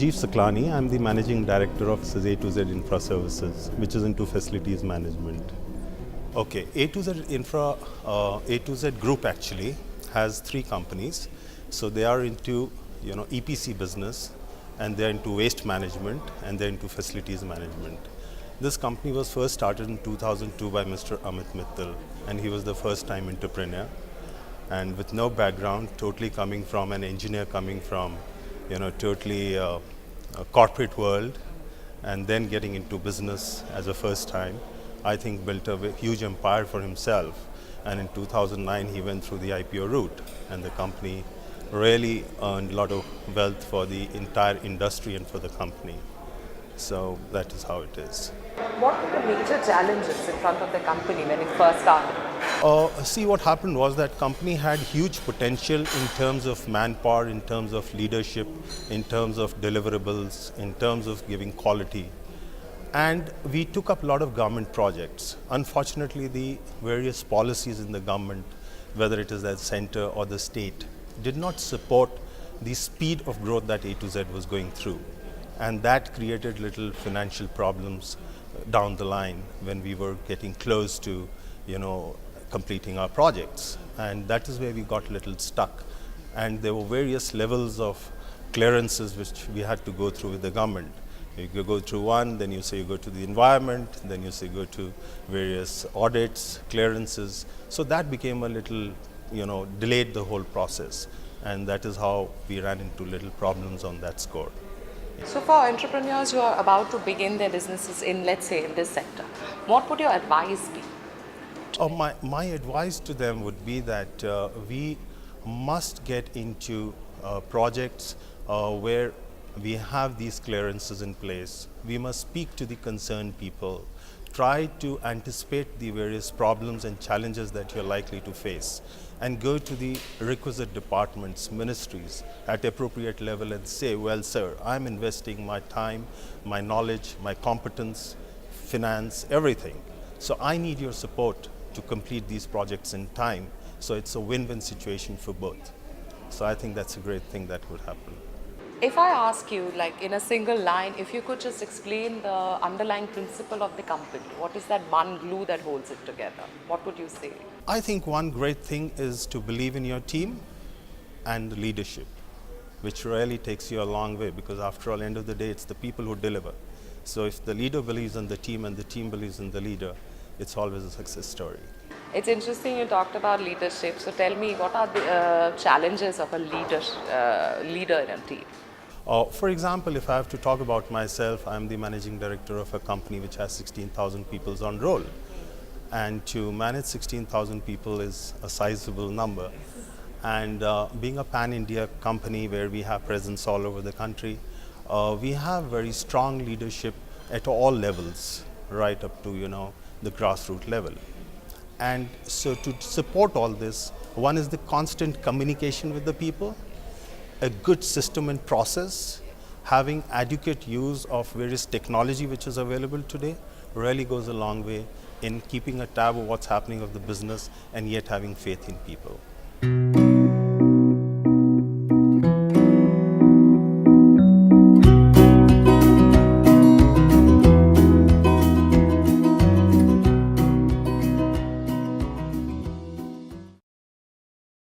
Sanjiv Saklani. I'm the Managing Director of A2Z Infraservices, which is into facilities management. Okay, A2Z Group actually has three companies. So they are into EPC business, and they're into waste management, and they're into facilities management. This company was first started in 2002 by Mr. Amit Mittal, and he was the first-time entrepreneur. And with no background, totally coming from an engineer, coming from totally a corporate world, and then getting into business as a first time, I think built a huge empire for himself. And in 2009, he went through the IPO route, and the company really earned a lot of wealth for the entire industry and for the company. So that is how it is. What were the major challenges in front of the company when it first started? See, what happened was that company had huge potential in terms of manpower, in terms of leadership, in terms of deliverables, in terms of giving quality. And we took up a lot of government projects. Unfortunately, the various policies in the government, whether it is the center or the state, did not support the speed of growth that A2Z was going through. And that created little financial problems down the line when we were getting close to, completing our projects. And that is where we got a little stuck. And there were various levels of clearances which we had to go through with the government. You go through one, then you say you go to the environment, then you say go to various audits, clearances. So that became a little, delayed the whole process. And that is how we ran into little problems on that score. So for entrepreneurs who are about to begin their businesses in, let's say, in this sector, what would your advice be? My advice to them would be that we must get into projects where we have these clearances in place. We must speak to the concerned people, try to anticipate the various problems and challenges that you're likely to face, and go to the requisite departments, ministries at appropriate level and say, well, sir, I'm investing my time, my knowledge, my competence, finance, everything. So I need your support to complete these projects in time. So it's a win-win situation for both. So I think that's a great thing that would happen. If I ask you, like in a single line, if you could just explain the underlying principle of the company, what is that one glue that holds it together? What would you say? I think one great thing is to believe in your team and leadership, which really takes you a long way, because after all, end of the day, it's the people who deliver. So if the leader believes in the team and the team believes in the leader, it's always a success story. It's interesting you talked about leadership. So tell me, what are the challenges of a leader in a team? For example, if I have to talk about myself, I'm the managing director of a company which has 16,000 people on roll. And to manage 16,000 people is a sizable number. And being a pan-India company where we have presence all over the country, we have very strong leadership at all levels, right up to the grassroots level. And so to support all this, one is the constant communication with the people, a good system and process, having adequate use of various technology which is available today really goes a long way in keeping a tab of what's happening of the business and yet having faith in people.